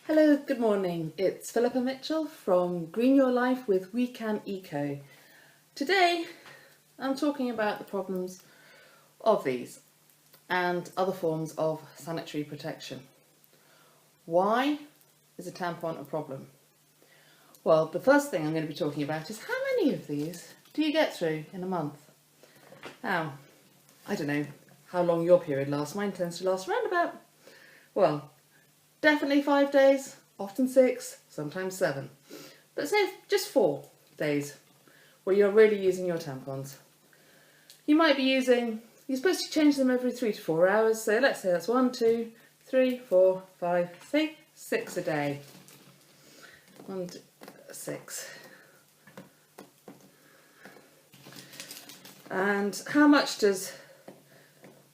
Hello, good morning. It's Philippa Mitchell from Green Your Life with We Can Eco. Today I'm talking about the problems of these and other forms of sanitary protection. Why is a tampon a problem? Well, the first thing I'm going to be talking about is how many of these do you get through in a month? Now, I don't know how long your period lasts. Mine tends to last around about, well, definitely 5 days, often 6, sometimes 7. But say just 4 days where you're really using your tampons. You might be using, you're supposed to change them every 3 to 4 hours. So let's say that's 1, 2, 3, 4, 5, say 6 a day. 1, 2, 6. And how much does,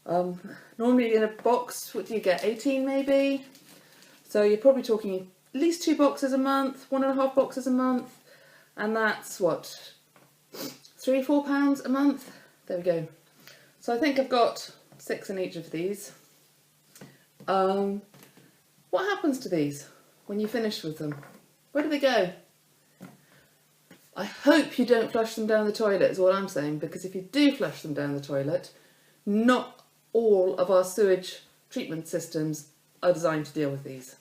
normally in a box, what do you get, 18 maybe? So you're probably talking at least 2 boxes a month, 1.5 boxes a month, and that's what, £3-4 a month? There we go. So I think I've got 6 in each of these. What happens to these when you finish with them? Where do they go? I hope you don't flush them down the toilet is all I'm saying, because if you do flush them down the toilet, not all of our sewage treatment systems are designed to deal with these.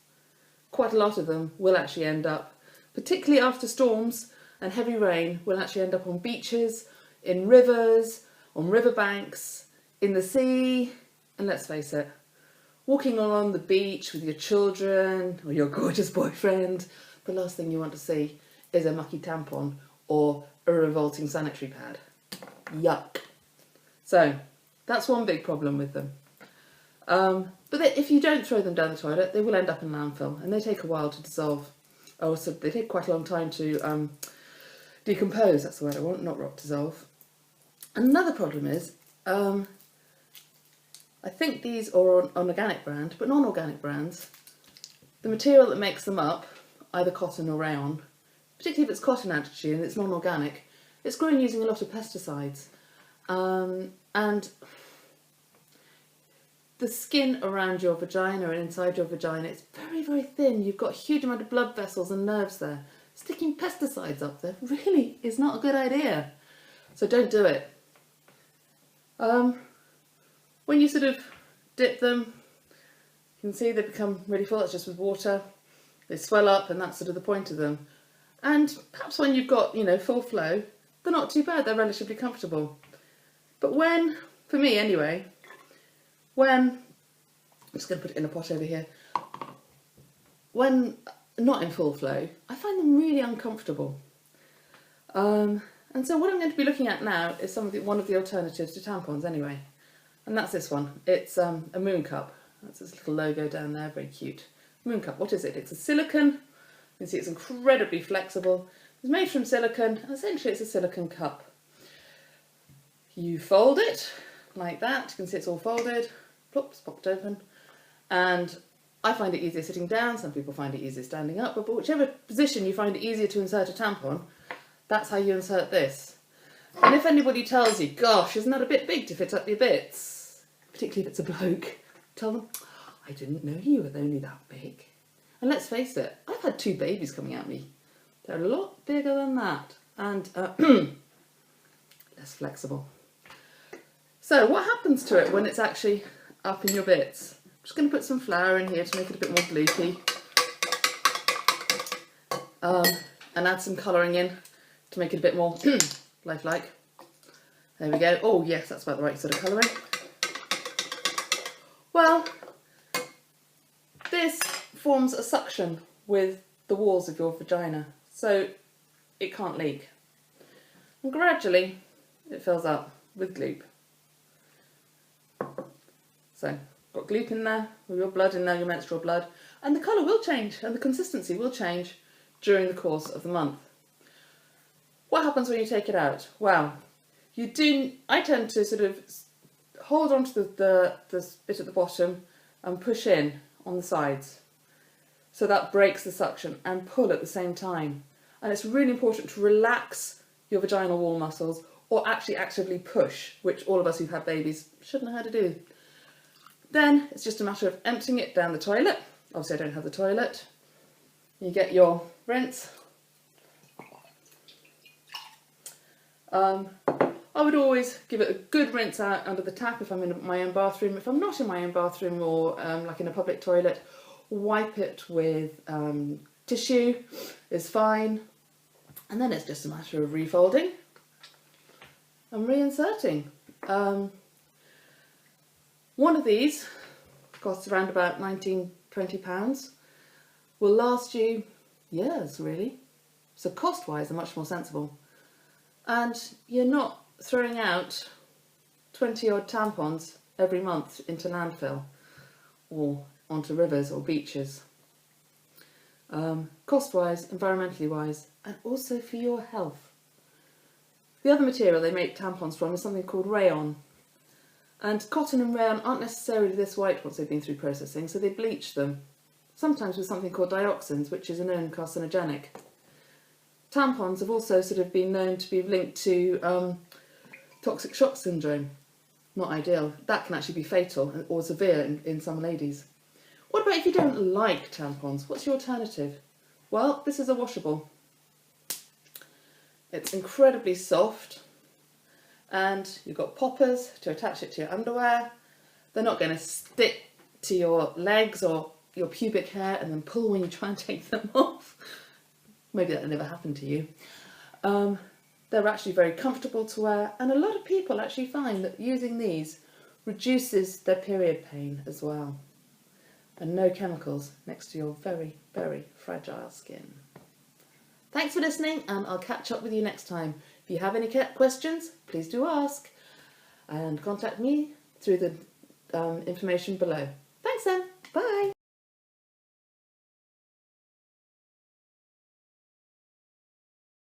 Quite a lot of them will actually end up, particularly after storms and heavy rain, will actually end up on beaches, in rivers, on riverbanks, in the sea, and let's face it, walking along the beach with your children or your gorgeous boyfriend, the last thing you want to see is a mucky tampon or a revolting sanitary pad. Yuck. So that's one big problem with them. But if you don't throw them down the toilet, they will end up in landfill, and they take a while to dissolve. Oh, so they take quite a long time to decompose, that's the word I want, not rot, dissolve. Another problem is, I think these are on organic brand, but non-organic brands, the material that makes them up, either cotton or rayon, particularly if it's cotton actually and it's non-organic, it's grown using a lot of pesticides. And the skin around your vagina and inside your vagina, it's very, very thin. You've got a huge amount of blood vessels and nerves there. Sticking pesticides up there really is not a good idea. So don't do it. When you sort of dip them, you can see they become really full. It's just with water. They swell up, and that's sort of the point of them. And perhaps when you've got, full flow, they're not too bad. They're relatively comfortable. But when, for me anyway, I'm just going to put it in a pot over here, when not in full flow, I find them really uncomfortable. And so what I'm going to be looking at now is one of the alternatives to tampons anyway. And that's this one. It's a moon cup. That's this little logo down there, very cute. Moon cup, what is it? It's a silicone. You can see it's incredibly flexible. It's made from silicone, and essentially it's a silicone cup. You fold it like that. You can see it's all folded. Ploops, popped open. And I find it easier sitting down. Some people find it easier standing up. But whichever position you find it easier to insert a tampon, that's how you insert this. And if anybody tells you, gosh, isn't that a bit big to fit up your bits? Particularly if it's a bloke. Tell them, I didn't know you were only that big. And let's face it, I've had 2 babies coming at me. They're a lot bigger than that. And less flexible. So what happens to it when it's actually up in your bits? I'm just going to put some flour in here to make it a bit more gloopy. And add some colouring in to make it a bit more lifelike. There we go. Oh yes, that's about the right sort of colouring. Well, this forms a suction with the walls of your vagina, so it can't leak. And gradually it fills up with gloop. So, got gloop in there, with your blood in there, your menstrual blood, and the colour will change and the consistency will change during the course of the month. What happens when you take it out? Well, I tend to sort of hold on to the bit at the bottom and push in on the sides. So that breaks the suction, and pull at the same time. And it's really important to relax your vaginal wall muscles, or actually actively push, which all of us who've had babies should know how to do. Then it's just a matter of emptying it down the toilet. Obviously I don't have the toilet. You get your rinse. I would always give it a good rinse out under the tap if I'm in my own bathroom. If I'm not in my own bathroom or like in a public toilet, wipe it with tissue is fine. And then it's just a matter of refolding and reinserting. One of these costs around about £19–20. Will last you years, really. So cost-wise, they're much more sensible. And you're not throwing out 20-odd tampons every month into landfill or onto rivers or beaches. Cost-wise, environmentally-wise, and also for your health. The other material they make tampons from is something called rayon. And cotton and rayon aren't necessarily this white once they've been through processing, so they bleach them. Sometimes with something called dioxins, which is a known carcinogenic. Tampons have also sort of been known to be linked to toxic shock syndrome. Not ideal. That can actually be fatal or severe in some ladies. What about if you don't like tampons? What's your alternative? Well, this is a washable. It's incredibly soft, and you've got poppers to attach it to your underwear. They're not going to stick to your legs or your pubic hair and then pull when you try and take them off. Maybe that'll never happen to you. They're actually very comfortable to wear, and a lot of people actually find that using these reduces their period pain as well. And no chemicals next to your very, very fragile skin. Thanks for listening, and I'll catch up with you next time. If you have any questions, please do ask, and contact me through the information below. Thanks then, bye.